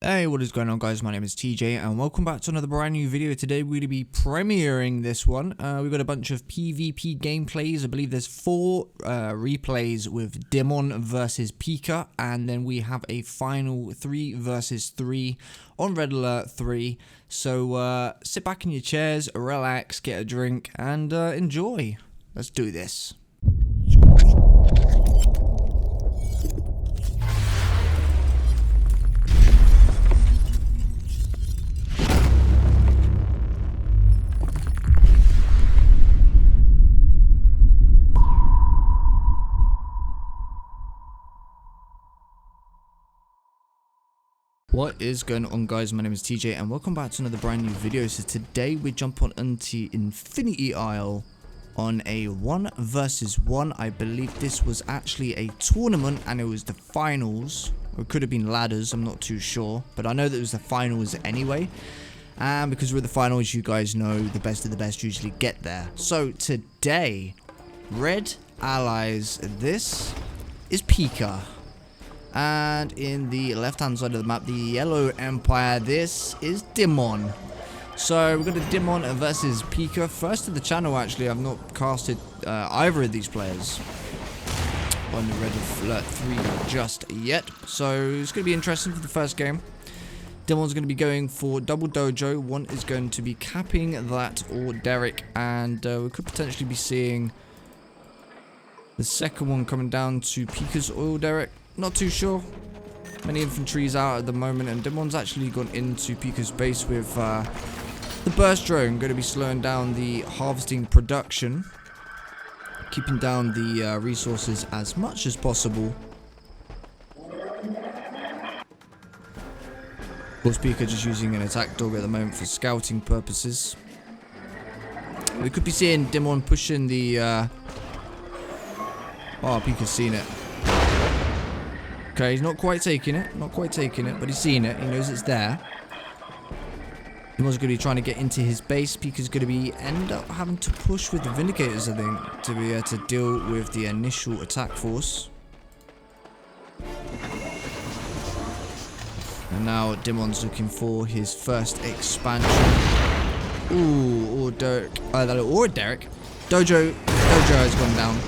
Hey, what is going on, guys? My name is TJ and welcome back to another brand new video. Today we're going to be premiering this one. We've got a bunch of PvP gameplays. I believe there's 4 replays with Dimon versus Pika, and then we have a final 3 versus 3 on Red Alert 3. So sit back in your chairs, relax, get a drink, and enjoy. Let's do this. What is going on, guys? My name is TJ and welcome back to another brand new video. So today we jump on into Infinity Isle on a 1 versus 1. I believe this was actually a tournament and it was the finals, or it could have been ladders, I'm not too sure, but I know that it was the finals anyway. And because we're the finals, you guys know the best of the best usually get there. So today, red allies, this is Pika. And in the left hand side of the map, the yellow empire, this is Dimon. So we've got a Dimon versus Pika. First to the channel, actually. I've not casted either of these players on the Red Alert 3 just yet. So it's going to be interesting for the first game. Dimon's going to be going for double dojo. One is going to be capping that or Derek. And we could potentially be seeing the second one coming down to Pika's oil Derek. Not too sure. Many infantry's out at the moment, and Dimon's actually gone into Pika's base with the burst drone. Going to be slowing down the harvesting production, keeping down the resources as much as possible. Of course, Pika just using an attack dog at the moment for scouting purposes. We could be seeing Dimon pushing the... Oh, Pika's seen it. Okay, he's not quite taking it, but he's seen it. He knows it's there. Dimon's going to be trying to get into his base. Pika's going to be end up having to push with the Vindicators, I think, to be able to deal with the initial attack force. And now Dimon's looking for his first expansion. Ooh, or Derek. Or Derek. Dojo has gone down.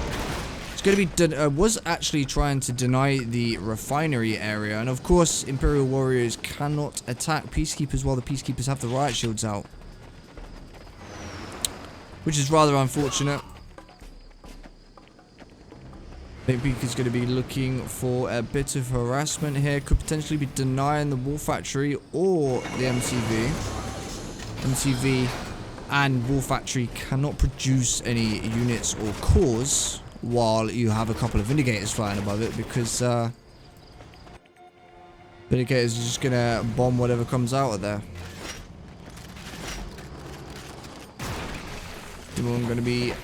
It's going to be was actually trying to deny the refinery area, and of course Imperial Warriors cannot attack Peacekeepers while the Peacekeepers have the riot shields out, which is rather unfortunate. I think Pika's going to be looking for a bit of harassment here. Could potentially be denying the War Factory or the MCV. MCV and War Factory cannot produce any units or cores while you have a couple of Vindicators flying above it, because Vindicators are just gonna bomb whatever comes out of there. Dimon gonna be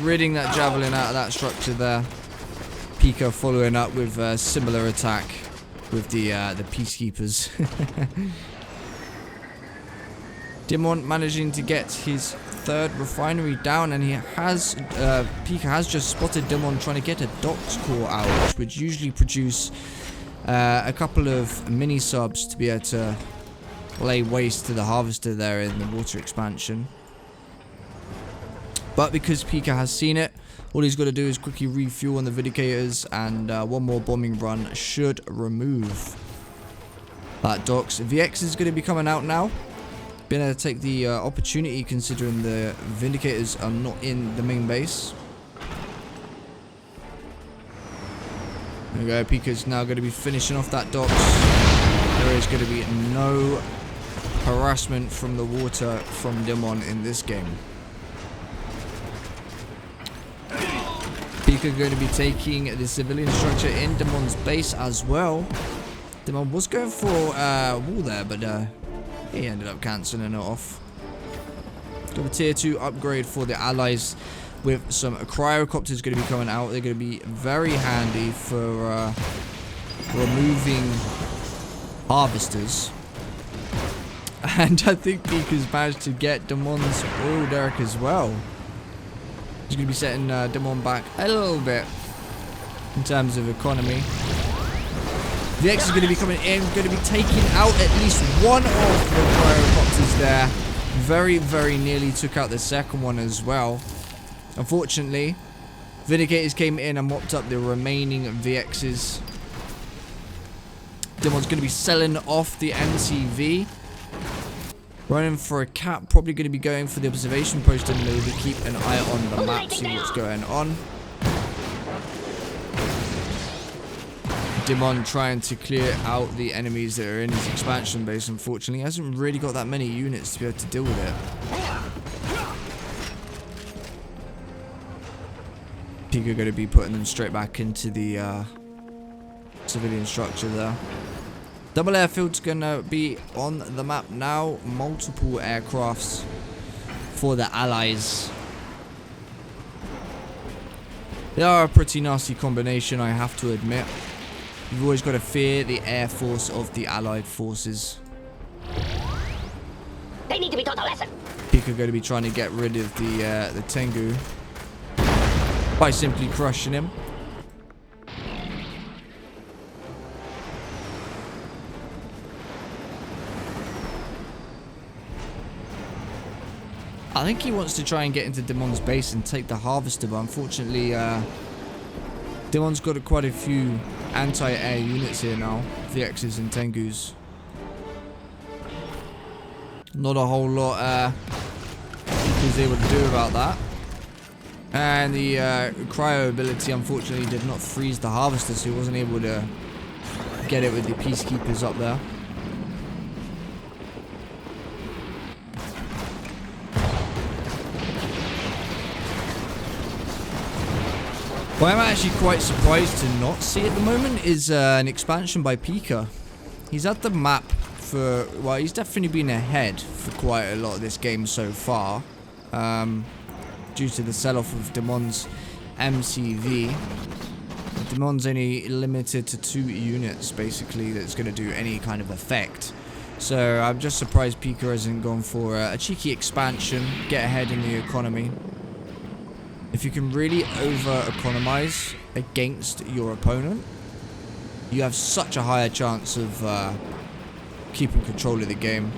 ridding that javelin out of that structure there. Pika following up with a similar attack with the Peacekeepers. Dimon managing to get his third refinery down, and he has Pika has just spotted Dimon trying to get a docks core out, which usually produce a couple of mini subs to be able to lay waste to the harvester there in the water expansion. But because Pika has seen it, all he's got to do is quickly refuel on the Vindicators, and one more bombing run should remove that docks. VX is going to be coming out now. Been able to take the opportunity, considering the Vindicators are not in the main base. There we go. Pika's now going to be finishing off that docks. There is going to be no harassment from the water from Dimon in this game. Pika going to be taking the civilian structure in Dimon's base as well. Dimon was going for wall there, but he ended up cancelling it off. Got a tier 2 upgrade for the allies with some cryocopters going to be coming out. They're going to be very handy for removing harvesters. And I think Pika's managed to get Dimon's oil derrick as well. He's going to be setting Dimon back a little bit in terms of economy. VX is going to be coming in, going to be taking out at least one of the Cryocopters there. Very, very nearly took out the second one as well. Unfortunately, Vindicators came in and mopped up the remaining VXs. Dimon's going to be selling off the NCV. Running for a cap, probably going to be going for the observation post in the middle to keep an eye on the map, see what's going on. Dimon trying to clear out the enemies that are in his expansion base. Unfortunately, he hasn't really got that many units to be able to deal with it. Pika going to be putting them straight back into the civilian structure there. Double airfield's going to be on the map now. Multiple aircrafts for the allies. They are a pretty nasty combination, I have to admit. You've always got to fear the air force of the allied forces. They need to be taught a lesson. Pika going to be trying to get rid of the Tengu by simply crushing him. I think he wants to try and get into Dimon's base and take the harvester, but unfortunately, Dimon's got quite a few anti-air units here now, VXs and Tengus. Not a whole lot he was able to do about that. And the cryo ability unfortunately did not freeze the harvester, so he wasn't able to get it with the peacekeepers up there. What I'm actually quite surprised to not see at the moment is an expansion by Pika. He's at the map for, well, he's definitely been ahead for quite a lot of this game so far. Due to the sell-off of Dimon's MCV. Dimon's only limited to 2 units, basically, that's going to do any kind of effect. So I'm just surprised Pika hasn't gone for a cheeky expansion, get ahead in the economy. If you can really over-economize against your opponent, you have such a higher chance of keeping control of the game.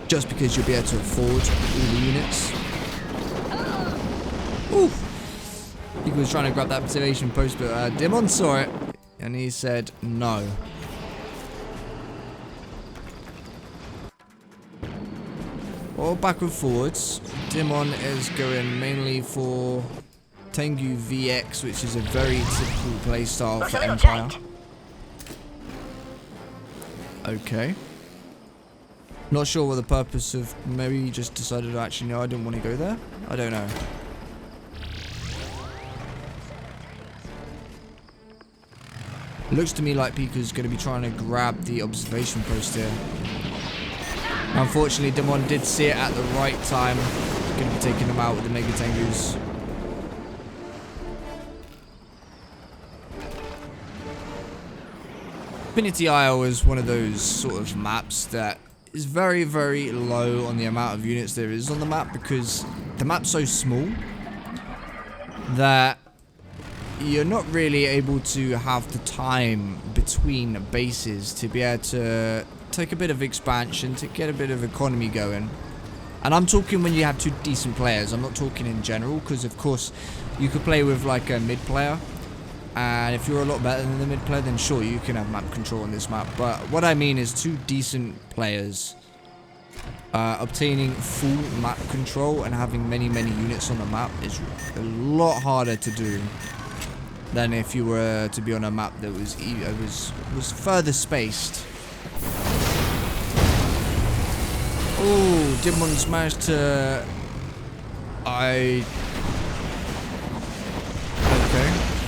Just because you'll be able to afford all the units. Ooh! He was trying to grab that observation post, but Dimon saw it, and he said no. All back and forwards. Dimon is going mainly for Tengu VX, which is a very typical playstyle for Empire. Okay. Not sure what the purpose of, maybe he just decided to actually, no, I didn't want to go there. I don't know. It looks to me like Pika's going to be trying to grab the observation post here. Unfortunately, Dimon did see it at the right time. Going to be taking him out with the Mega Tengus. Infinity Isle is one of those sort of maps that is very, very low on the amount of units there is on the map, because the map's so small that you're not really able to have the time between bases to be able to take a bit of expansion, to get a bit of economy going. And I'm talking when you have 2 decent players. I'm not talking in general, because of course you could play with like a mid player, and if you're a lot better than the mid player, then sure, you can have map control on this map. But what I mean is 2 decent players obtaining full map control and having many units on the map is a lot harder to do than if you were to be on a map that was further spaced. Oh, Dimon's managed to... Okay.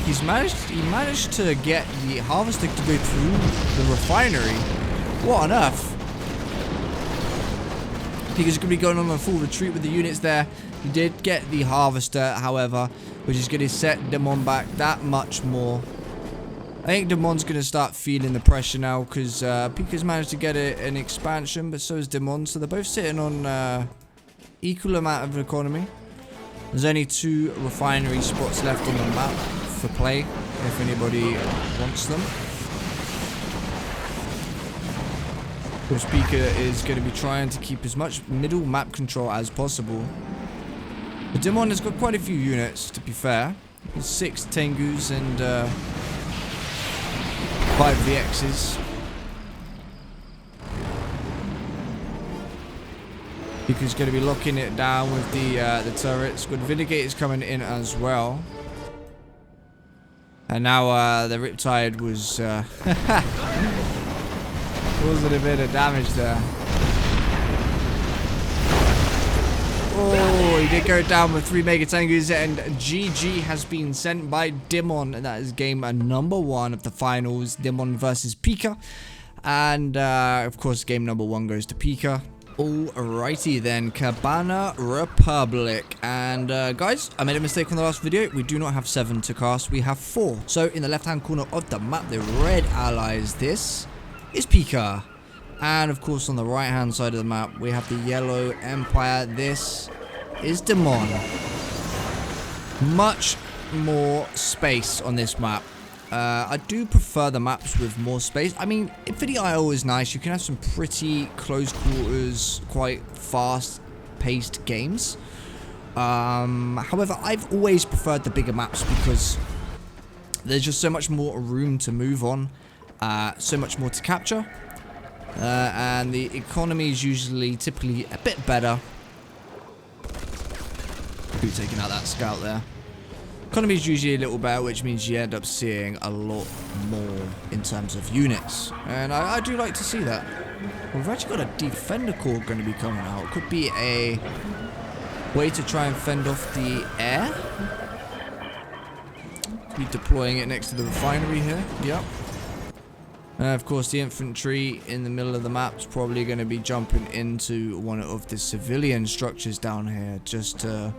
He managed to get the harvester to go through the refinery. What on earth? Pika's going to be going on a full retreat with the units there. He did get the harvester, however, which is going to set Dimon back that much more. I think Dimon's going to start feeling the pressure now, because Pika's managed to get an expansion, but so is Dimon. So they're both sitting on equal amount of economy. There's only 2 refinery spots left on the map for play, if anybody wants them. course, Pika is going to be trying to keep as much middle map control as possible. But Dimon has got quite a few units, to be fair. There's 6 Tengus and 5 VXs. Pika's going to be locking it down with the turrets. Good Vindigators coming in as well. And now the Riptide was causing a bit of damage there. Oh, he did go down with 3 Mega Tengus, and GG has been sent by Dimon. And that is game number 1 of the finals. Dimon versus Pika. And of course, game number 1 goes to Pika. Alrighty then, Cabana Republic. And guys, I made a mistake on the last video. We do not have 7 to cast, we have 4. So in the left hand corner of the map, the red allies, this is Pika. And of course on the right hand side of the map, we have the yellow empire. This is Dimon. Much more space on this map. I do prefer the maps with more space. I mean, Infinity Isle is nice. You can have some pretty close quarters, quite fast-paced games. However, I've always preferred the bigger maps because there's just so much more room to move on, so much more to capture, and the economy is typically a bit better. Who's taking out that scout there? Economy is usually a little better, which means you end up seeing a lot more in terms of units. And I do like to see that. We've actually got a Defender Corps going to be coming out. Could be a way to try and fend off the air. Be deploying it next to the refinery here. Yep. And of course, the infantry in the middle of the map is probably going to be jumping into one of the civilian structures down here just to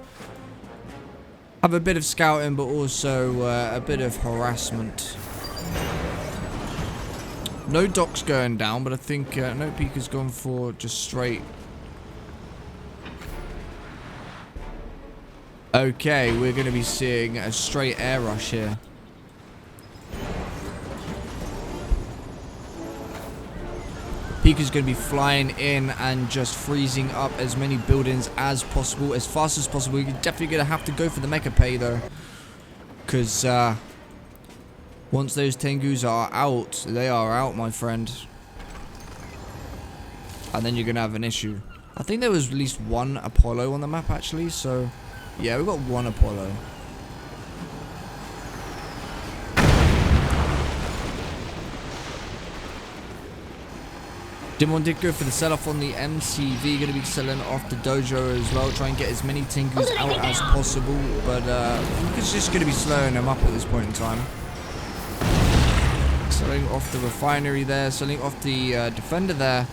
have a bit of scouting, but also a bit of harassment. No docks going down, but I think no Pika's gone for just straight. Okay, we're going to be seeing a straight air rush here. Pika's going to be flying in and just freezing up as many buildings as possible, as fast as possible. You're definitely going to have to go for the Mecha Pay though, because once those Tengus are out, they are out, my friend. And then you're going to have an issue. I think there was at least 1 Apollo on the map actually, so yeah, we've got 1 Apollo. Dimon did go for the sell-off on the MCV, going to be selling off the dojo as well, try and get as many Tengus out as possible, but Pika's just going to be slowing them up at this point in time. Selling off the refinery there, selling off the defender there,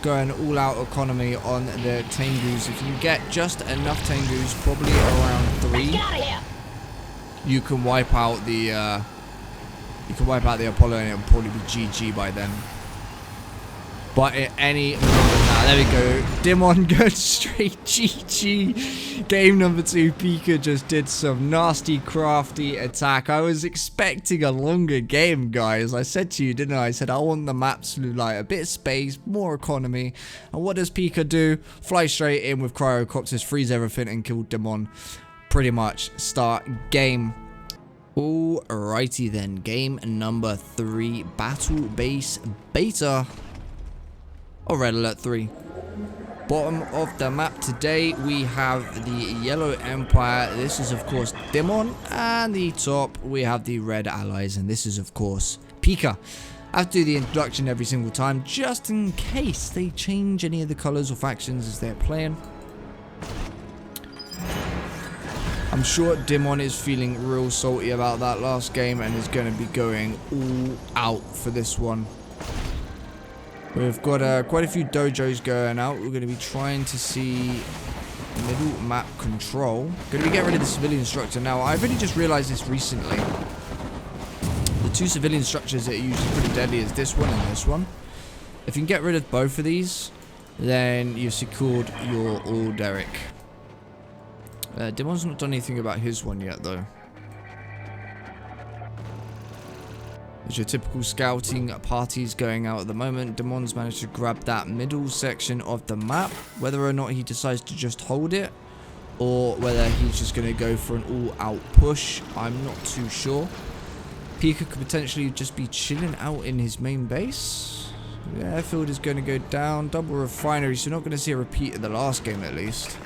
going all out economy on the Tengus. If you get just enough Tengus, probably around 3, you can wipe out the Apollo, and it'll probably be GG by then. But at any moment now, there we go. Dimon goes straight GG. Game number 2, Pika just did some nasty, crafty attack. I was expecting a longer game, guys. I said to you, didn't I? I said I want the maps to like a bit of space, more economy. And what does Pika do? Fly straight in with Cryocopters, freeze everything, and kill Dimon. Pretty much start game. Alrighty then. Game number 3, Battle Base Beta. Or Red Alert 3. Bottom of the map today, we have the Yellow Empire. This is, of course, Dimon. And the top, we have the Red Allies. And this is, of course, Pika. I have to do the introduction every single time, just in case they change any of the colors or factions as they're playing. I'm sure Dimon is feeling real salty about that last game and is going to be going all out for this one. We've got quite a few dojos going out. We're going to be trying to see middle map control. Going to be getting rid of the civilian structure. Now, I've only just realized this recently. The 2 civilian structures that are usually pretty deadly is this one and this one. If you can get rid of both of these, then you've secured your all Derek. Dimon's not done anything about his one yet, though. As your typical scouting parties going out at the moment, Dimon's managed to grab that middle section of the map. Whether or not he decides to just hold it, or whether he's just going to go for an all-out push, I'm not too sure. Pika could potentially just be chilling out in his main base. The airfield is going to go down. Double refinery, so you're not going to see a repeat of the last game at least.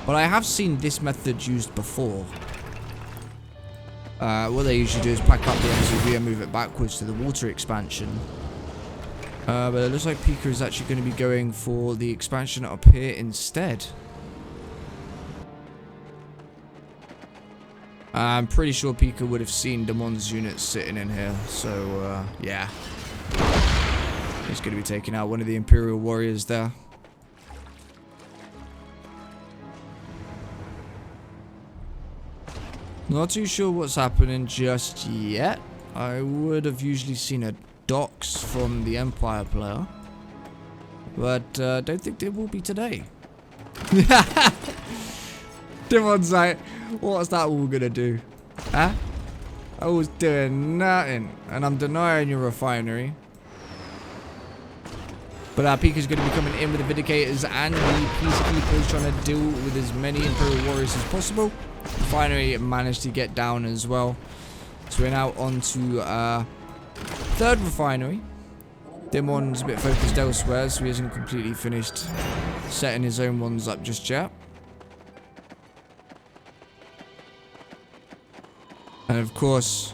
But I have seen this method used before. What they usually do is pack up the MCV and move it backwards to the water expansion. But it looks like Pika is actually going to be going for the expansion up here instead. I'm pretty sure Pika would have seen Dimon's units sitting in here. So, yeah. He's going to be taking out one of the Imperial warriors there. Not too sure what's happening just yet. I would have usually seen a docks from the Empire player. But don't think there will be today. Dimon's like, what's that all gonna do? Huh? I was doing nothing. And I'm denying your refinery. But Pika's going to be coming in with the Vindicators and the Peacekeepers, trying to deal with as many Imperial Warriors as possible. Finally managed to get down as well. So we're now on to third refinery. Dimon's a bit focused elsewhere, so he hasn't completely finished setting his own ones up just yet. And of course,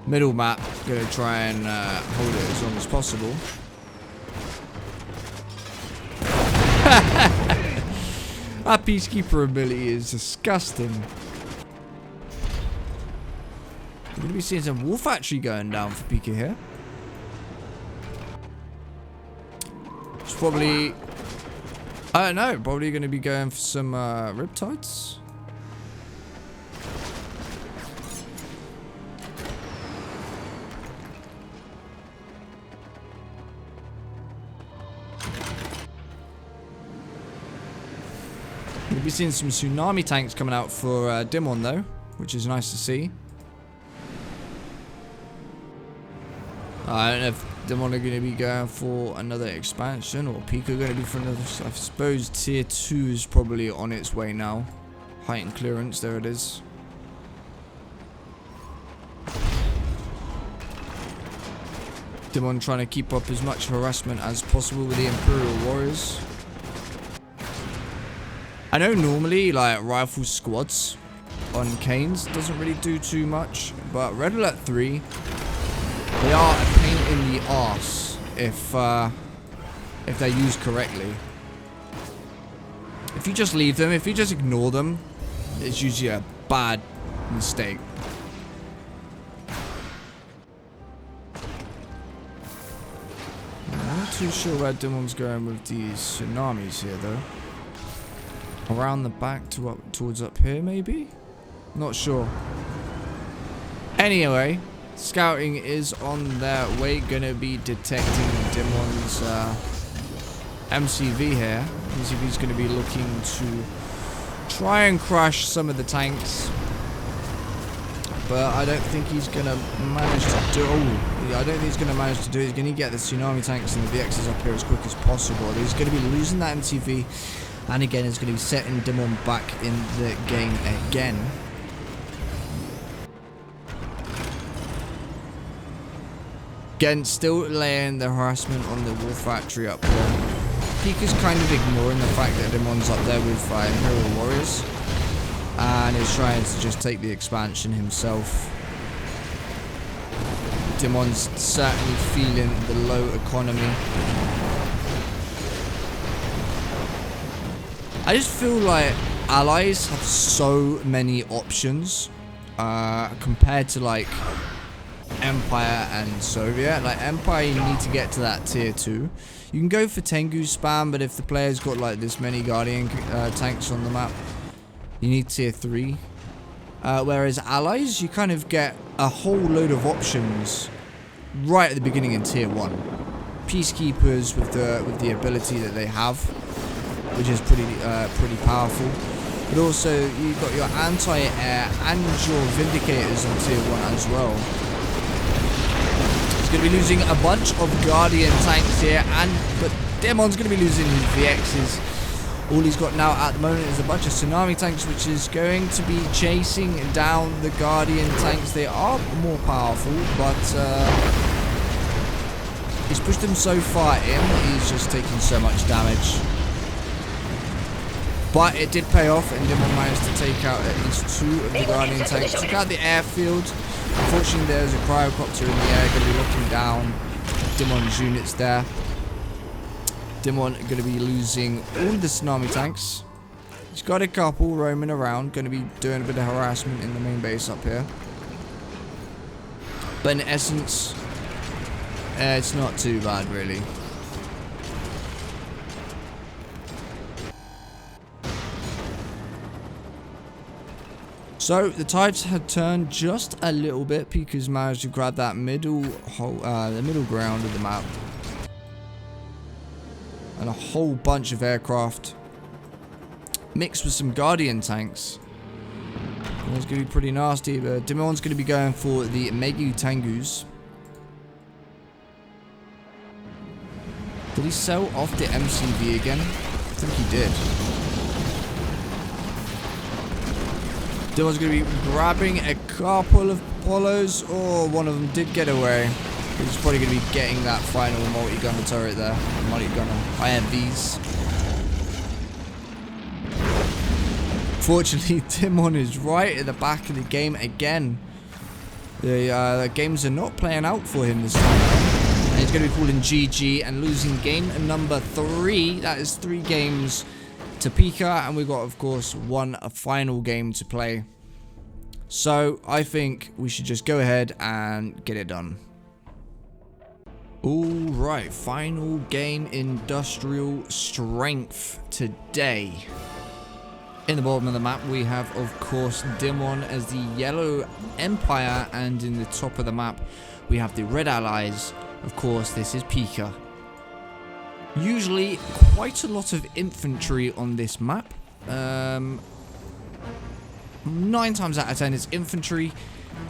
middle map, going to try and hold it as long as possible. That Peacekeeper ability is disgusting. We're going to be seeing some War Factory going down for Pika here. It's probably, I don't know, probably going to be going for some Riptides. We'll be seeing some tsunami tanks coming out for Dimon though, which is nice to see. I don't know if Dimon are going to be going for another expansion or Pika going to be for another. I suppose tier 2 is probably on its way now. Height and clearance, there it is. Dimon trying to keep up as much harassment as possible with the Imperial Warriors. I know normally like rifle squads on Canes doesn't really do too much, but Red Alert 3, they are a pain in the arse if they're used correctly. If you just leave them, if you just ignore them, it's usually a bad mistake. I'm not too sure where Dimon's going with these tsunamis here though. Around the back to up towards up here maybe? Not sure. Anyway, scouting is on their way, gonna be detecting Dimon's MCV here. MCV's gonna be looking to try and crush some of the tanks. But I don't think he's gonna manage to do I don't think he's gonna manage to do it. He's gonna get the tsunami tanks and the VXs up here as quick as possible. He's gonna be losing that MCV. And again, it's going to be setting Dimon back in the game again. Again, still laying the harassment on the War Factory up there. Pika's kind of ignoring the fact that Dimon's up there with Imperial Warriors. And is trying to just take the expansion himself. Dimon's certainly feeling the low economy. I just feel like allies have so many options compared to like Empire and Soviet. Like Empire, you need to get to that tier 2. You can go for Tengu spam, but if the player's got like this many Guardian tanks on the map, you need tier 3. Whereas allies, you kind of get a whole load of options right at the beginning in tier 1. Peacekeepers with the ability that they have, which is pretty powerful. But also, you've got your anti-air and your Vindicators on tier 1 as well. going to be losing a bunch of Guardian tanks here, but Dimon's going to be losing his VXs. All he's got now at the moment is a bunch of Tsunami tanks, which is going to be chasing down the Guardian tanks. They are more powerful, but he's pushed them so far in, he's just taking so much damage. But it did pay off, and Dimon managed to take out at least 2 of the Guardian tanks. Took out the airfield. Unfortunately, there's a cryocopter in the air, going to be looking down Dimon's units there. Dimon going to be losing all the Tsunami tanks. He's got a couple roaming around, going to be doing a bit of harassment in the main base up here. But in essence, it's not too bad, really. So the tides had turned just a little bit. Pika's managed to grab that middle ground of the map, and a whole bunch of aircraft mixed with some Guardian tanks. It's going to be pretty nasty, but Dimon's going to be going for the Megu Tengus. Did he sell off the MCV again? I think he did. Dimon's going to be grabbing a couple of Polos. Oh, one of them did get away. He's probably going to be getting that final multi-gunner turret there. Multi-gunner. I have these. Fortunately, Dimon is right at the back of the game again. The games are not playing out for him this time. And he's going to be calling GG and losing game number 3. That is 3 games to Pika, and we've got, of course, a final game to play. So I think we should just go ahead and get it done. Alright, final game, Industrial Strength today. In the bottom of the map we have, of course, Dimon as the Yellow Empire, and in the top of the map we have the Red Allies. Of course, this is Pika. Usually quite a lot of infantry on this map. 9 times out of 10 it's infantry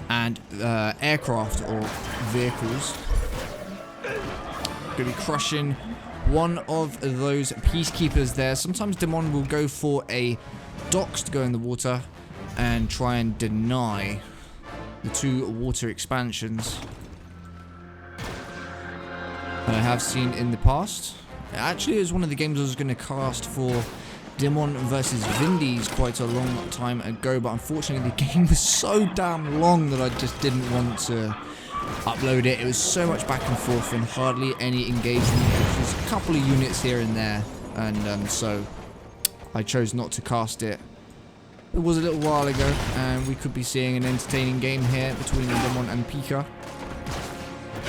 and aircraft or vehicles. Going to be crushing one of those peacekeepers there. Sometimes Dimon will go for a docks to go in the water and try and deny the 2 water expansions that I have seen in the past. Actually, it was one of the games I was going to cast for Dimon versus Weekdays quite a long time ago, but unfortunately the game was so damn long that I just didn't want to upload it. It was so much back and forth and hardly any engagement. There's a couple of units here and there, and so I chose not to cast it. It was a little while ago, and we could be seeing an entertaining game here between Dimon and Pika.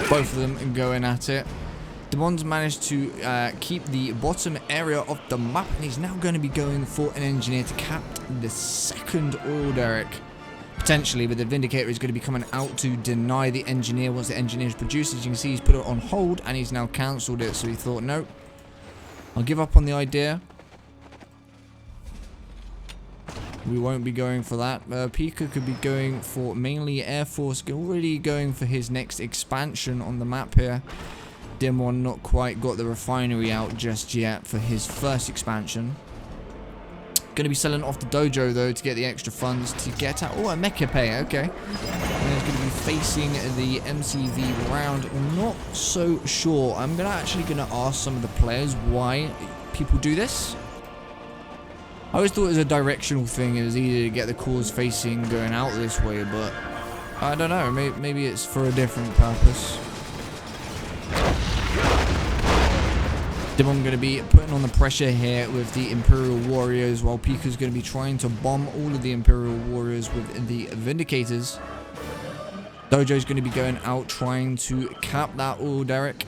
Both of them going at it. Dimon's managed to keep the bottom area of the map, and he's now going to be going for an engineer to cap the second oil derrick. Potentially, but the Vindicator is going to be coming out to deny the engineer once the engineer is produced. As you can see, he's put it on hold, and he's now cancelled it, so he thought, nope, I'll give up on the idea. We won't be going for that. Pika could be going for mainly Air Force, already going for his next expansion on the map here. Dimon not quite got the refinery out just yet for his first expansion. Going to be selling off the dojo though to get the extra funds to get out. Oh, a mecha pay, okay. And he's going to be facing the MCV round. Not so sure. I'm actually going to ask some of the players why people do this. I always thought it was a directional thing. It was easy to get the cores facing going out this way, but I don't know. Maybe it's for a different purpose. Dimon going to be putting on the pressure here with the Imperial Warriors, while Pika's going to be trying to bomb all of the Imperial Warriors with the Vindicators. Dojo's going to be going out trying to cap that oil derrick.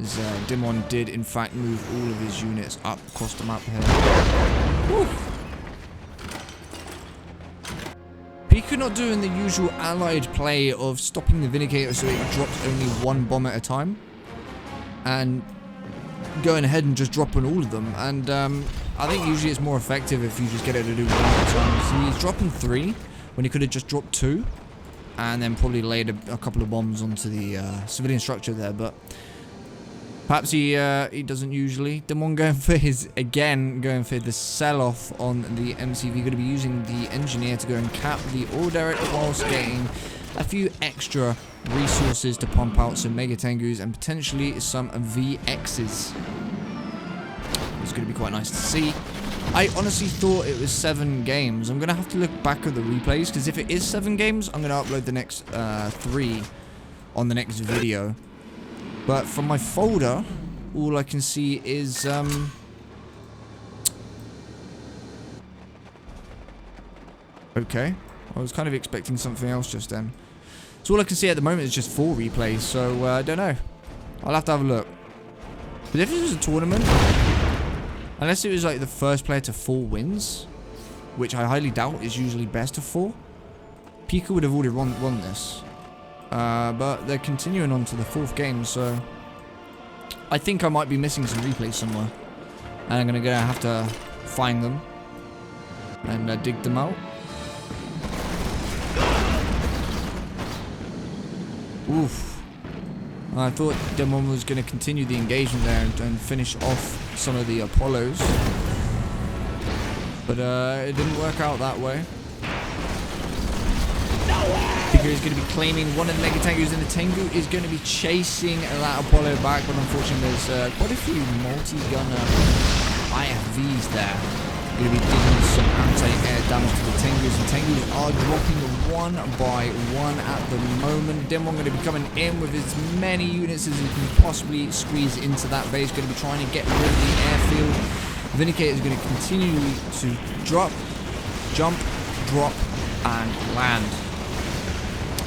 As Dimon did in fact move all of his units up across the map here. Woo. Pika not doing the usual allied play of stopping the Vindicator so it drops only 1 bomb at a time, and going ahead and just dropping all of them. And I think usually it's more effective if you just get it to do 1 at a time. So he's dropping 3 when he could have just dropped 2, and then probably laid a couple of bombs onto the civilian structure there, but perhaps he doesn't usually. Dimon going for the sell-off on the MCV. Going to be using the engineer to go and cap the order whilst getting a few extra resources to pump out some Mega Tengus and potentially some VXs. It's going to be quite nice to see. I honestly thought it was 7 games. I'm going to have to look back at the replays, because if it is 7 games, I'm going to upload the next 3 on the next video. But from my folder, all I can see is okay. I was kind of expecting something else just then. So all I can see at the moment is just 4 replays, so I don't know. I'll have to have a look. But if it was a tournament, unless it was like the first player to 4 wins, which I highly doubt is usually best of 4, Pika would have already won this. But they're continuing on to the 4th game, so I think I might be missing some replays somewhere. And I'm gonna have to find them and dig them out. Oof. I thought Dimon was going to continue the engagement there and finish off some of the Apollos. But it didn't work out that way. Pika is going to be claiming one of the Mega Tengus, and the Tengu is going to be chasing that Apollo back. But unfortunately, there's quite a few multi-gunner IFVs there. Going to be doing some anti-air damage to the Tengus. The Tengus are dropping one by one at the moment. Dimon going to be coming in with as many units as he can possibly squeeze into that base. Going to be trying to get rid of the airfield. Vindicator is going to continue to drop, jump, drop, and land.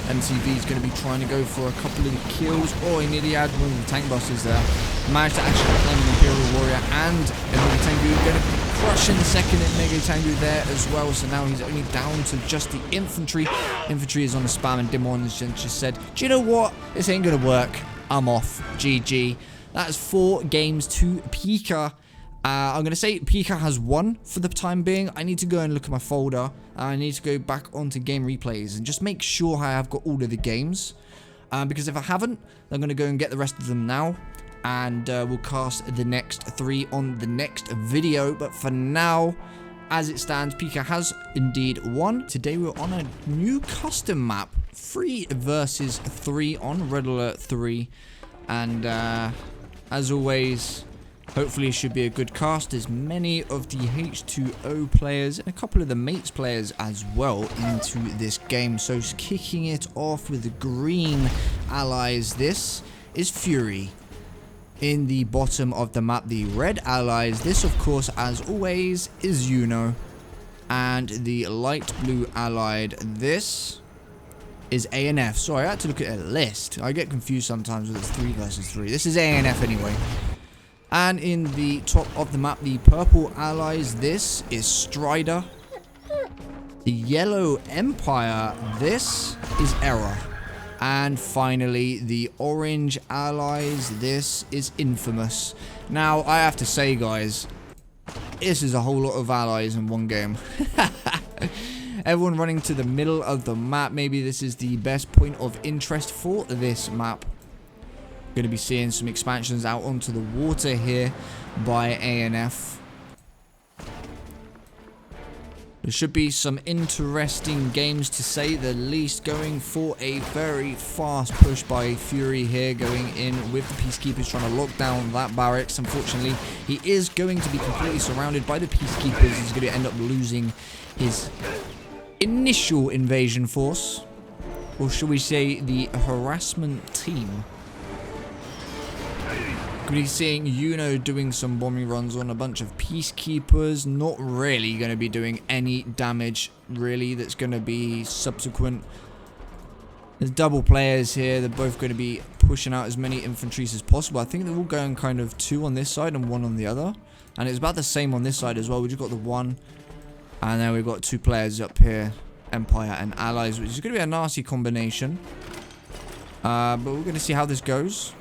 MCV is going to be trying to go for a couple of kills. Oh, he nearly had one of the tank busters there. Managed to actually claim an Imperial Warrior and a Mega Tengu. Going to be crushing the second Mega Tengu there as well. So now he's only down to just the infantry. Infantry is on the spam, and Dimon has just said, do you know what? This ain't going to work. I'm off. GG. That's 4 games to Pika. I'm going to say Pika has won for the time being. I need to go and look at my folder. I need to go back onto game replays and just make sure I have got all of the games. Because if I haven't, I'm going to go and get the rest of them now. And we'll cast the next 3 on the next video. But for now, as it stands, Pika has indeed won. Today we're on a new custom map. 3 versus 3 on Red Alert 3. And as always, hopefully it should be a good cast, as many of the H2O players and a couple of the mates players as well into this game. So kicking it off with the green allies, this is Fury. In the bottom of the map, the red allies, this of course as always is Uno. And the light blue allied, this is ANF. Sorry, I had to look at a list. I get confused sometimes with it's 3 versus 3. This is ANF anyway. And in the top of the map, the purple allies, this is Strider. The yellow Empire, this is Error. And finally, the orange allies, this is Infamous. Now, I have to say, guys, this is a whole lot of allies in one game. Everyone running to the middle of the map. Maybe this is the best point of interest for this map. Going to be seeing some expansions out onto the water here by ANF. There should be some interesting games, to say the least, going for a very fast push by Fury here, going in with the Peacekeepers, trying to lock down that barracks. Unfortunately, he is going to be completely surrounded by the Peacekeepers. He's going to end up losing his initial invasion force, or shall we say the harassment team. Going to be seeing Uno doing some bombing runs on a bunch of Peacekeepers. Not really going to be doing any damage, really, that's going to be subsequent. There's double players here. They're both going to be pushing out as many infantries as possible. I think they're all going kind of 2 on this side and 1 on the other. And it's about the same on this side as well. We just got the 1. And then we've got 2 players up here, Empire and Allies, which is going to be a nasty combination. But we're going to see how this goes.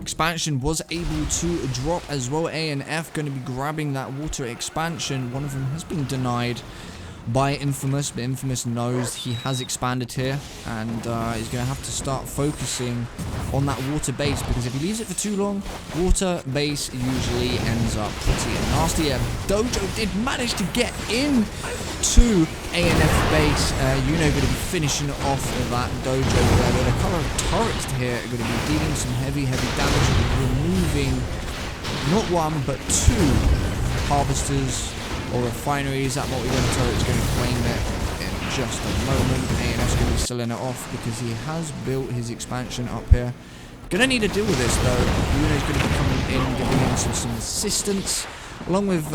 Expansion was able to drop as well. ANF going to be grabbing that water expansion. One of them has been denied. by Infamous, but Infamous knows he has expanded here, and he's going to have to start focusing on that water base, because if he leaves it for too long, water base usually ends up pretty nasty. Dojo did manage to get in to ANF base. Yuno going to be finishing off that Dojo there, but a couple of turrets here are going to be dealing some heavy damage, removing not one but two harvesters or refineries. That multi-gun turret is going to claim it in just a moment. ANF's going to be selling it off because he has built his expansion up here. Going to need to deal with this though. Yuno's going to be coming in, giving him some assistance, along with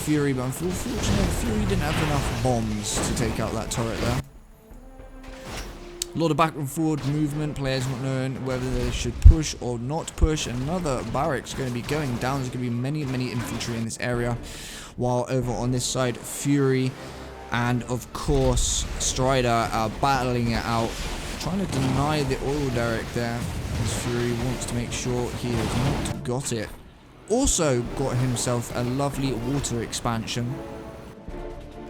Fury, but unfortunately Fury didn't have enough bombs to take out that turret there. A lot of back and forward movement, players not knowing whether they should push or not push. Another barracks going to be going down. There's going to be many infantry in this area. While over on this side, Fury and of course Strider are battling it out, trying to deny the oil derrick there, as Fury wants to make sure he has not got it. Also got himself a lovely water expansion.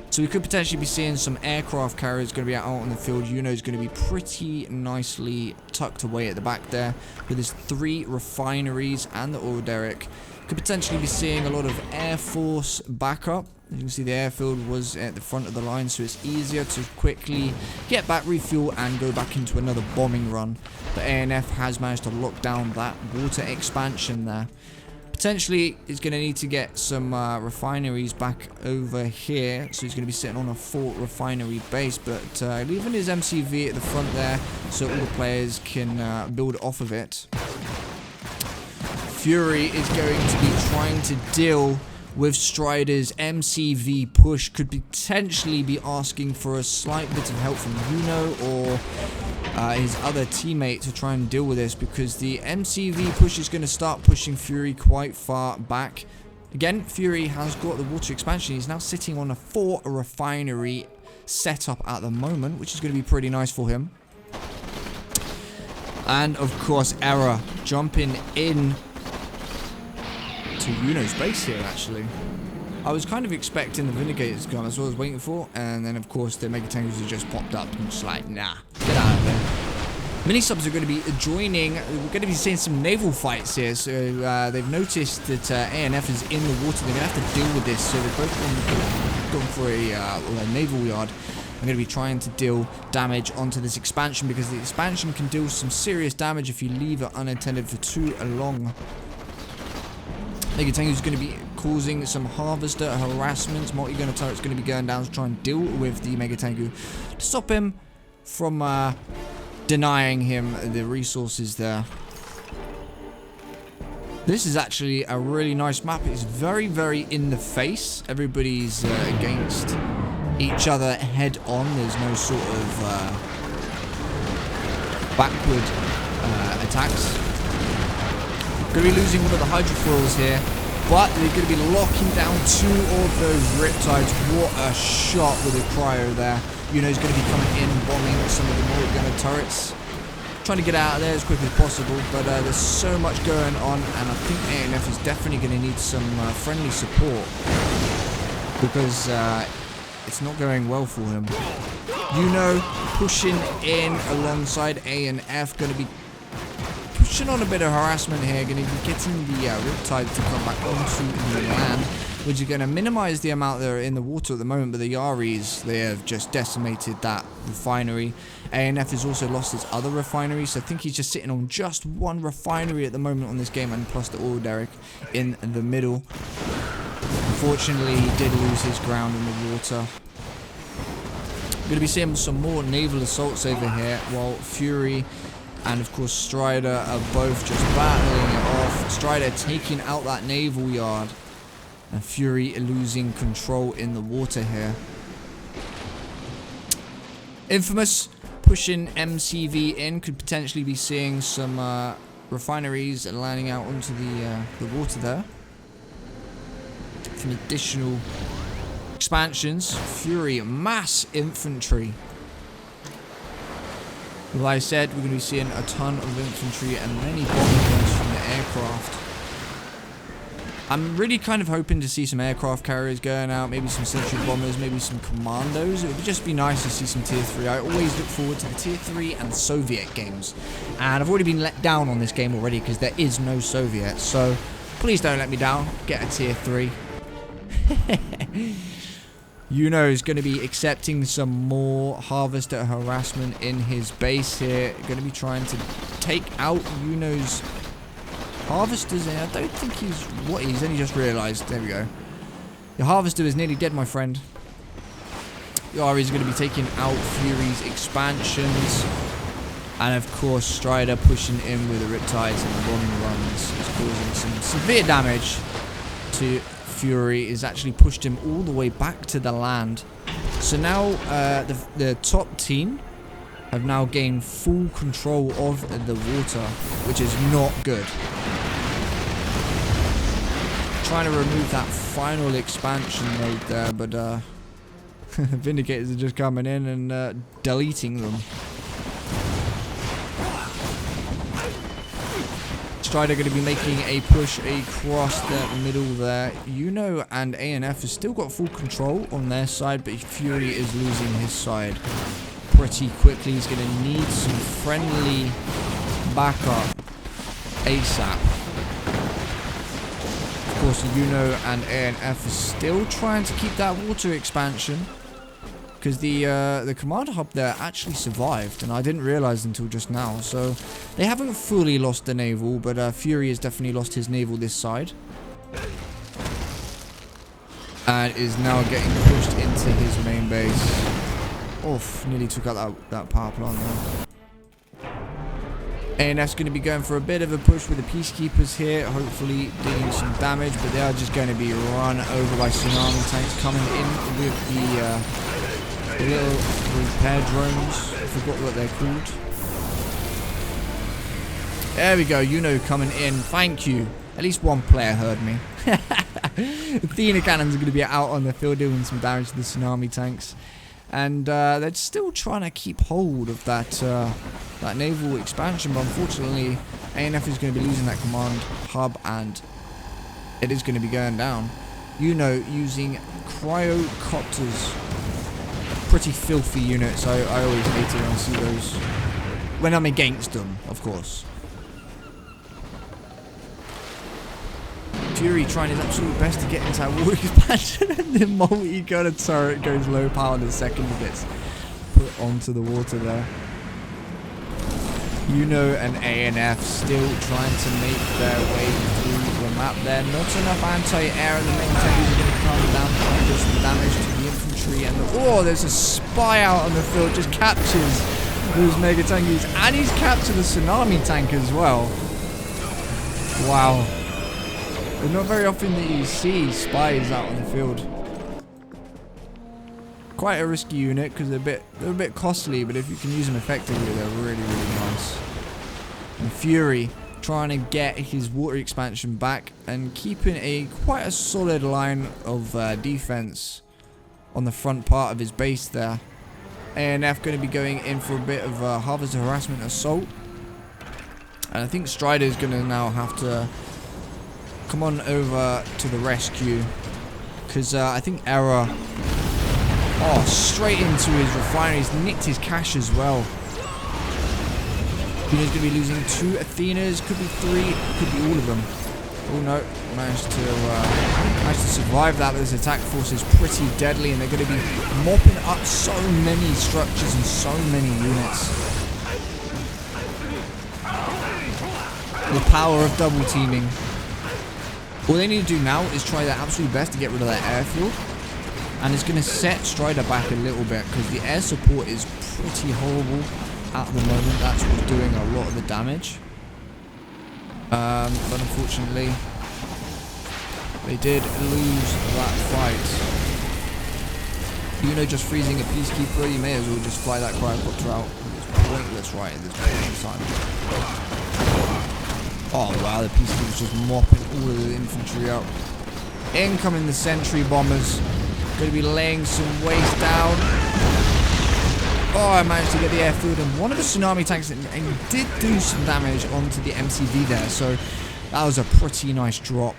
So we could potentially be seeing some aircraft carriers going to be out on the field. Yuno's going to be pretty nicely tucked away at the back there with his 3 refineries and the oil derrick. Could potentially be seeing a lot of Air Force backup. As you can see, the airfield was at the front of the line, so it's easier to quickly get back, refuel, and go back into another bombing run. But ANF has managed to lock down that water expansion there. Potentially, he's going to need to get some refineries back over here. So he's going to be sitting on a 4 refinery base, but leaving his MCV at the front there so all the players can build off of it. Fury is going to be trying to deal with Strider's MCV push. Could potentially be asking for a slight bit of help from Yuno or his other teammate to try and deal with this, because the MCV push is going to start pushing Fury quite far back. Again, Fury has got the water expansion. He's now sitting on a 4 refinery setup at the moment, which is going to be pretty nice for him. And of course, Error jumping in to Yuno's base here, actually. I was kind of expecting the Vindicator's gun, that's what I was waiting for, and then of course the Mega Tanks have just popped up and just like, nah, get out of there. Mini-subs are going to be joining. We're going to be seeing some naval fights here, so they've noticed that ANF is in the water. They're going to have to deal with this, so they're both going for a naval yard. I'm going to be trying to deal damage onto this expansion, because the expansion can deal some serious damage if you leave it unattended for too long. Mega Tank is going to be causing some harvester harassment. Multi-gunner turret's going to be going down to try and deal with the Mega Tengu to stop him from denying him the resources there. This is actually a really nice map. It's very in the face. Everybody's against each other head on. There's no sort of backward attacks. Going to be losing one of the hydrofoils here, but they're going to be locking down 2 of those riptides. What a shot with the cryo there. Yuno's going to be coming in, bombing some of the multi-gunner turrets, trying to get out of there as quick as possible, but there's so much going on, and I think ANF is definitely going to need some friendly support, because it's not going well for him. Yuno pushing in alongside ANF, going to be pushing on a bit of harassment here, going to be getting the riptide to come back onto the land, which is going to minimize the amount that are in the water at the moment. But the Yaris, they have just decimated that refinery. ANF has also lost its other refinery, so I think he's just sitting on just 1 refinery at the moment on this game, and plus the oil derrick in the middle. Unfortunately, he did lose his ground in the water. Going to be seeing some more naval assaults over here, while Fury and of course Strider are both just battling it off. Strider taking out that naval yard, and Fury losing control in the water here. Infamous pushing MCV in, could potentially be seeing some refineries landing out onto the water there. Some additional expansions. Fury, mass infantry. Like I said, we're going to be seeing a ton of infantry and many bombing guns from the aircraft. I'm really kind of hoping to see some aircraft carriers going out, maybe some sentry bombers, maybe some commandos. It would just be nice to see some tier 3. I always look forward to the tier 3 and Soviet games. And I've already been let down on this game already because there is no Soviet. So please don't let me down. Get a tier 3. Yuno is going to be accepting some more harvester harassment in his base here. Going to be trying to take out Yuno's harvesters. I don't think he's... What? He's only just realised. There we go. Your harvester is nearly dead, my friend. Yari is going to be taking out Fury's expansions. And of course, Strider pushing in with the Riptides and long runs is causing some severe damage to Fury. Is actually pushed him all the way back to the land. So now the top team have now gained full control of the water, which is not good. Trying to remove that final expansion node there, but Vindicators are just coming in and deleting them. Strider going to be making a push across the middle there. Yuno and ANF has still got full control on their side, but Fury is losing his side pretty quickly. He's going to need some friendly backup ASAP. Of course, Yuno and ANF are still trying to keep that water expansion, because the command hub there actually survived, and I didn't realize until just now. So they haven't fully lost the naval, but Fury has definitely lost his naval this side, and is now getting pushed into his main base. Oof, nearly took out that power plant there. ANF's going to be going for a bit of a push with the Peacekeepers here, hopefully dealing some damage, but they are just going to be run over by tsunami tanks coming in with the little repair drones. I forgot what they're called. There we go, Yuno coming in. Thank you. At least one player heard me. Athena cannons are going to be out on the field doing some damage to the tsunami tanks. And they're still trying to keep hold of that that naval expansion, but unfortunately ANF is going to be losing that command hub, and it is going to be going down. Yuno using cryocopters. Pretty filthy units. I always hate it when I see those. When I'm against them, of course. Fury trying his absolute best to get into that water expansion, and the multi-gunner turret goes low power the second it gets put onto the water there. Yuno and ANF still trying to make their way through the map there. Not enough anti-air, and the main tanks are going to come down and do some damage to the infantry. And there's a spy out on the field, just captures those mega tankies, and he's captured the tsunami tank as well. Wow. It's not very often that you see spies out on the field. Quite a risky unit because they're a bit costly, but if you can use them effectively, they're really, really nice. And Fury trying to get his water expansion back and keeping quite a solid line of defense on the front part of his base there. ANF going to be going in for a bit of harvester harassment assault, and I think Strider is going to now have to come on over to the rescue, because I think Error, straight into his refinery. He's nicked his cash as well. He's going to be losing 2 Athenas, could be 3, could be all of them. Oh no, managed to survive that, but this attack force is pretty deadly, and they're going to be mopping up so many structures and so many units. The power of double teaming. All they need to do now is try their absolute best to get rid of that airfield, and it's going to set Strider back a little bit because the air support is pretty horrible at the moment. That's what's doing a lot of the damage. But unfortunately, they did lose that fight. You know, just freezing a Peacekeeper, you may as well just fly that Cryocopter out. It's pointless right at this point in time. Oh wow, the Peacekeeper's just mopping all of the infantry up. Incoming the sentry bombers. Going to be laying some waste down. Oh, I managed to get the airfield and one of the tsunami tanks, and did do some damage onto the MCV there, so that was a pretty nice drop.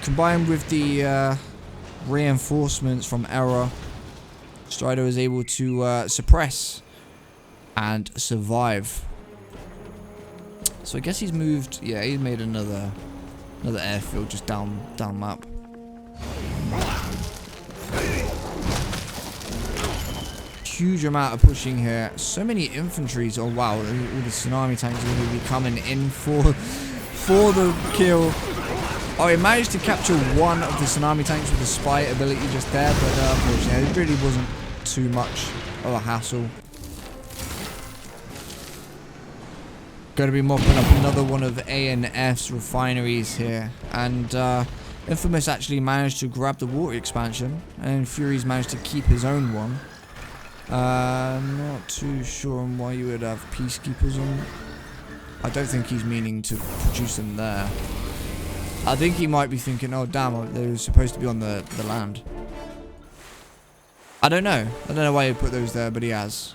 Combined with the reinforcements from Error, Strider was able to suppress and survive. So I guess he's moved. Yeah, he's made another airfield just down map. Huge amount of pushing here. So many infantries. Oh wow, all the tsunami tanks are going to be coming in for the kill. Oh, he managed to capture one of the tsunami tanks with the spy ability just there, but unfortunately, it really wasn't too much of a hassle. Going to be mopping up another one of A&F's refineries here, and Infamous actually managed to grab the water expansion, and Fury's managed to keep his own one. Not too sure on why you would have peacekeepers on. I don't think he's meaning to produce them there. I think he might be thinking, oh damn, they were supposed to be on the land. I don't know. I don't know why he put those there, but he has.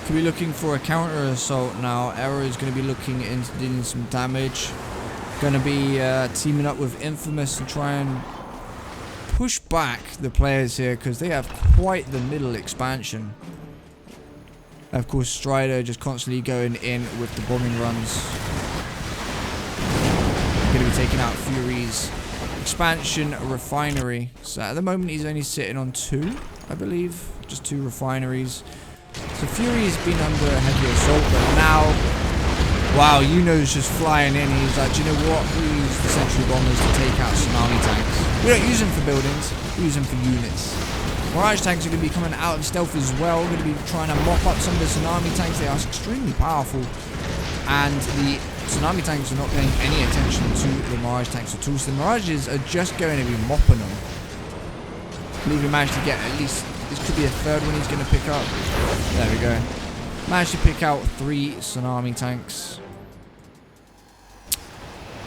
Could be looking for a counter assault now. Error is going to be looking into dealing some damage. Going to be teaming up with Infamous to try and push back the players here, because they have quite the middle expansion. Of course, Strider just constantly going in with the bombing runs. Going to be taking out Fury's expansion refinery. So at the moment he's only sitting on 2, I believe. Just 2 refineries. So Fury's been under heavy assault, but now, wow, Yuno's just flying in. He's like, do you know what? We use the sentry bombers to take out tsunami tanks. We don't use them for buildings, we use them for units. Mirage tanks are going to be coming out of stealth as well. We're going to be trying to mop up some of the tsunami tanks. They are extremely powerful. And the tsunami tanks are not paying any attention to the Mirage tanks at all. So the Mirages are just going to be mopping them. I believe we managed to get at least, this could be a third one he's going to pick up. There we go. Managed to pick out 3 tsunami tanks.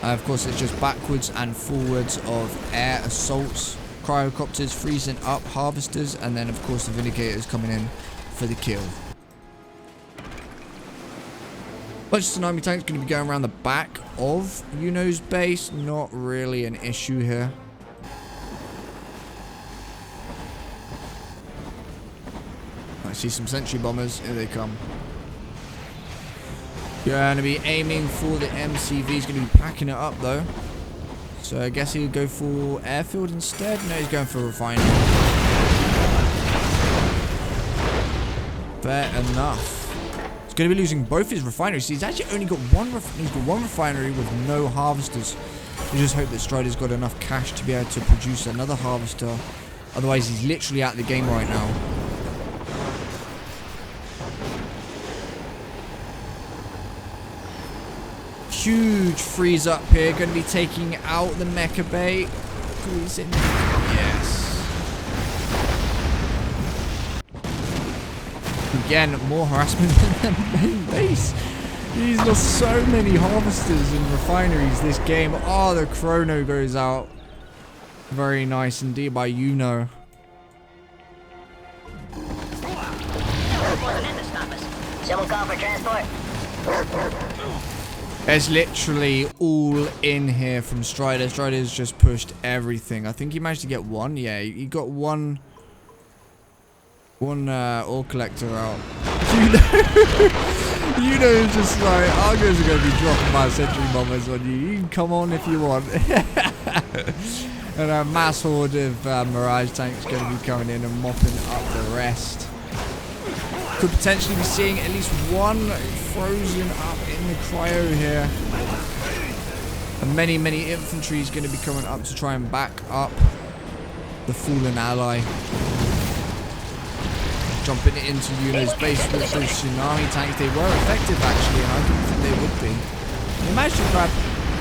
Of course, it's just backwards and forwards of air assaults. Cryocopters freezing up, harvesters, and then of course the Vindicators coming in for the kill. Bunch of tsunami tanks going to be going around the back of Yuno's base. Not really an issue here. I see some sentry bombers. Here they come. You're going to be aiming for the MCV. He's going to be packing it up though. So I guess he'll go for airfield instead. No, he's going for refinery. Fair enough. He's going to be losing both his refineries. So he's actually only got one refinery with no harvesters. We just hope that Strider's got enough cash to be able to produce another harvester. Otherwise, he's literally out of the game right now. Huge freeze up here. Going to be taking out the mecha bay. Yes. Again, more harassment than the main base. He's lost so many harvesters and refineries this game. Oh, the chrono goes out. Very nice indeed by Yuno. Someone call for transport. It's literally all in here from Strider. Strider's just pushed everything. I think he managed to get one. Yeah, he got one ore collector out. Yuno's just like, Argos are going to be dropping my sentry bombers on you. You can come on if you want. And a mass horde of Mirage tanks going to be coming in and mopping up the rest. Could potentially be seeing at least one frozen up in the cryo here. And many infantry is going to be coming up to try and back up the fallen ally. Jumping into Yuno's base with those tsunami tanks. They were effective actually, and I didn't think they would be. They managed to grab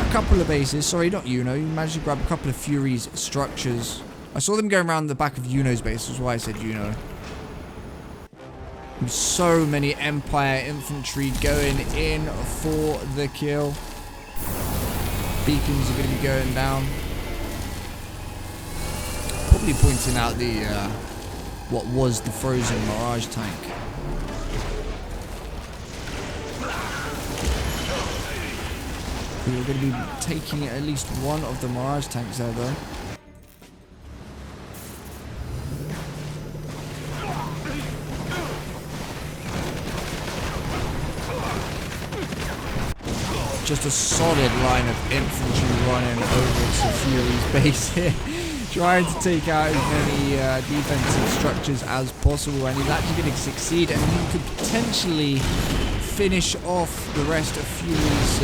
a couple of bases. Sorry, not Yuno. You managed to grab a couple of Fury's structures. I saw them going around the back of Yuno's base. That's why I said Yuno. So many Empire infantry going in for the kill. Beacons are going to be going down. Probably pointing out the what was the frozen Mirage tank. We're going to be taking at least one of the Mirage tanks there, though. Just a solid line of infantry running over to Fury's base here. Trying to take out as many defensive structures as possible, and he's actually going to succeed, and he could potentially finish off the rest of Fury's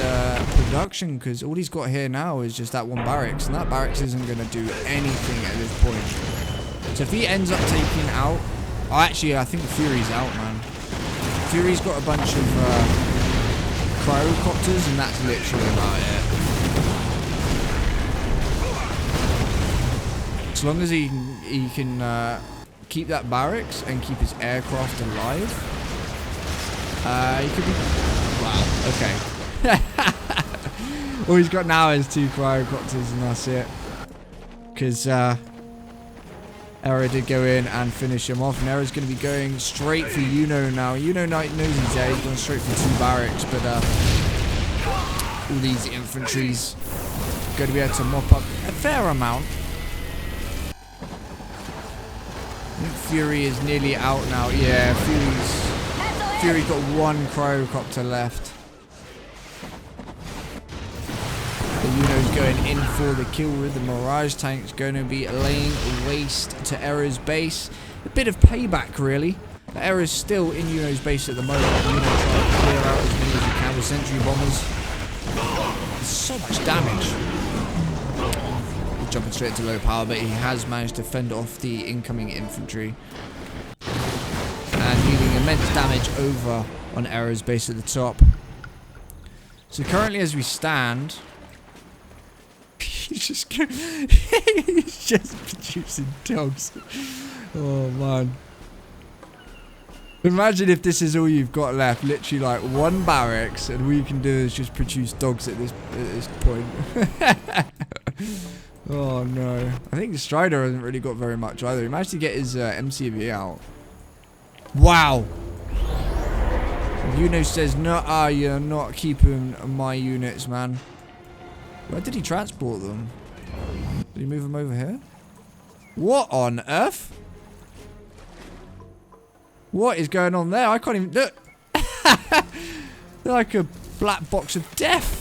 production, because all he's got here now is just that one barracks, and that barracks isn't going to do anything at this point. So if he ends up taking out... Oh, actually, I think Fury's out, man. Fury's got a bunch of cryocopters, and that's literally about it. As long as he can keep that barracks and keep his aircraft alive, he could be... Wow, okay. All he's got now is 2 cryocopters, and that's it. Because Era did go in and finish him off, and Era's going to be going straight for Uno now. Uno knows he's there, he's going straight for 2 barracks, but all these infantry's going to be able to mop up a fair amount. I think Fury is nearly out now. Yeah, Fury's got 1 cryocopter left. The Uno's going in for the kill with the Mirage tank's going to be laying waste to Era's base. A bit of payback, really. Era's still in Uno's base at the moment. Uno trying to clear out as many as he can with sentry bombers. There's so much damage. Jumping straight into low power, but he has managed to fend off the incoming infantry and dealing immense damage over on Era's base at the top. So currently, as we stand, he's just producing dogs. Oh man! Imagine if this is all you've got left, literally like 1 barracks, and all you can do is just produce dogs at this point. Oh no. I think the Strider hasn't really got very much either. He managed to get his MCV out. Wow. Uno says, no, you're not keeping my units, man. Where did he transport them? Did he move them over here? What on earth? What is going on there? I can't even look. They're like a black box of death.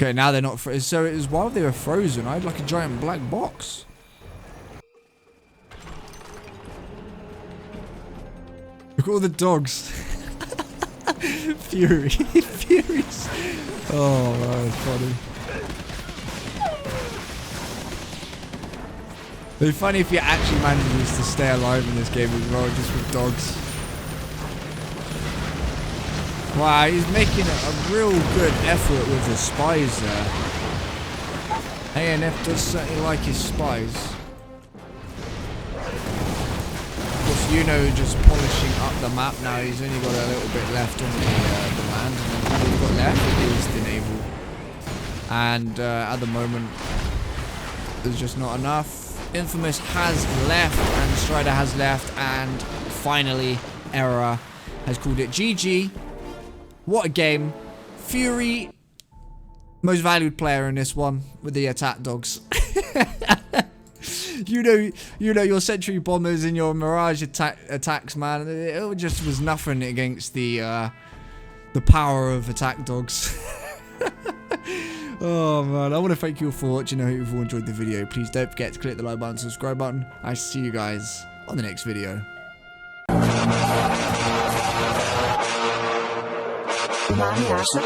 Okay, now they're not frozen. So it was while they were frozen, I had like a giant black box. Look at all the dogs. Fury. Furies. Oh, that was funny. It'd be funny if you actually managed to stay alive in this game as well, just with dogs. Wow, he's making a real good effort with the spies there. ANF does certainly like his spies. Of course, Uno just polishing up the map now. He's only got a little bit left on the land, and then all he's got left is the naval. And at the moment, there's just not enough. Infamous has left, and Strider has left, and finally, Era has called it GG. What a game. Fury, most valued player in this one with the attack dogs. you know your sentry bombers and your Mirage attacks, man. It just was nothing against the power of attack dogs. Oh man, I want to thank you all for watching. I hope you've all enjoyed the video. Please don't forget to click the like button, subscribe button. I see you guys on the next video. Umaga sa